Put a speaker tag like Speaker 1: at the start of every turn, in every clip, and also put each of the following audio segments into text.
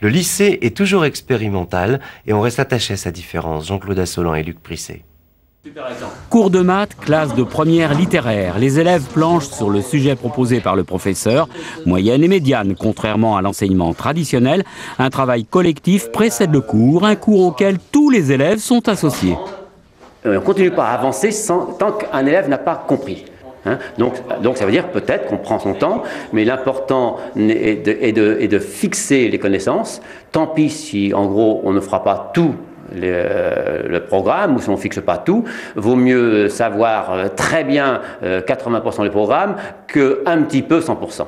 Speaker 1: Le lycée est toujours expérimental et on reste attaché à sa différence. Jean-Claude Assolan et Luc Prisset.
Speaker 2: Cours de maths, classe de première littéraire. Les élèves planchent sur le sujet proposé par le professeur, moyenne et médiane. Contrairement à l'enseignement traditionnel, un travail collectif précède le cours, un cours auquel tous les élèves sont associés.
Speaker 3: On ne continue pas à avancer tant qu'un élève n'a pas compris. Donc ça veut dire peut-être qu'on prend son temps, mais l'important est de fixer les connaissances. Tant pis si en gros on ne fera pas tout le programme, ou si on ne fixe pas tout, vaut mieux savoir très bien 80% du programme qu'un petit peu 100%.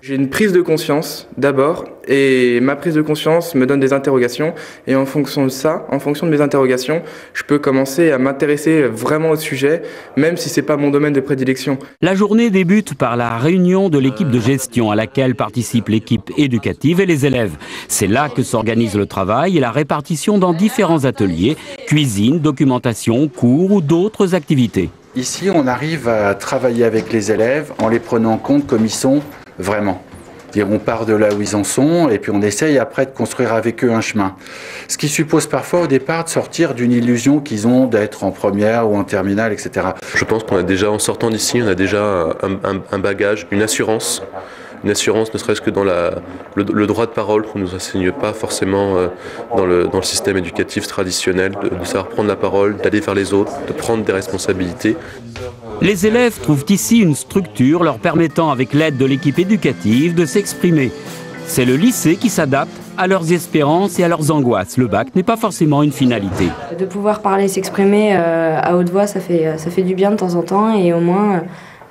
Speaker 4: J'ai une prise de conscience d'abord, et ma prise de conscience me donne des interrogations, et en fonction de ça, en fonction de mes interrogations, je peux commencer à m'intéresser vraiment au sujet, même si ce n'est pas mon domaine de prédilection.
Speaker 2: La journée débute par la réunion de l'équipe de gestion à laquelle participe l'équipe éducative et les élèves. C'est là que s'organise le travail et la répartition dans différents ateliers, cuisine, documentation, cours ou d'autres activités.
Speaker 5: Ici, on arrive à travailler avec les élèves en les prenant en compte comme ils sont vraiment. On part de là où ils en sont et puis on essaye après de construire avec eux un chemin. Ce qui suppose parfois au départ de sortir d'une illusion qu'ils ont d'être en première ou en terminale, etc.
Speaker 6: Je pense qu'on a déjà, en sortant d'ici, on a déjà un bagage, une assurance. Une assurance ne serait-ce que dans le droit de parole qu'on ne nous enseigne pas forcément dans le système éducatif traditionnel, de savoir prendre la parole, d'aller vers les autres, de prendre des responsabilités.
Speaker 2: Les élèves trouvent ici une structure leur permettant, avec l'aide de l'équipe éducative, de s'exprimer. C'est le lycée qui s'adapte à leurs espérances et à leurs angoisses. Le bac n'est pas forcément une finalité.
Speaker 7: De pouvoir parler, s'exprimer à haute voix, ça fait du bien de temps en temps, et au moins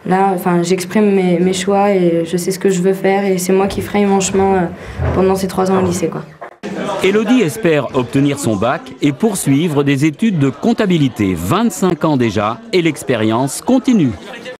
Speaker 7: là, j'exprime mes choix et je sais ce que je veux faire, et c'est moi qui ferai mon chemin pendant ces 3 ans au lycée, quoi.
Speaker 2: Élodie espère obtenir son bac et poursuivre des études de comptabilité. 25 ans déjà, et l'expérience continue.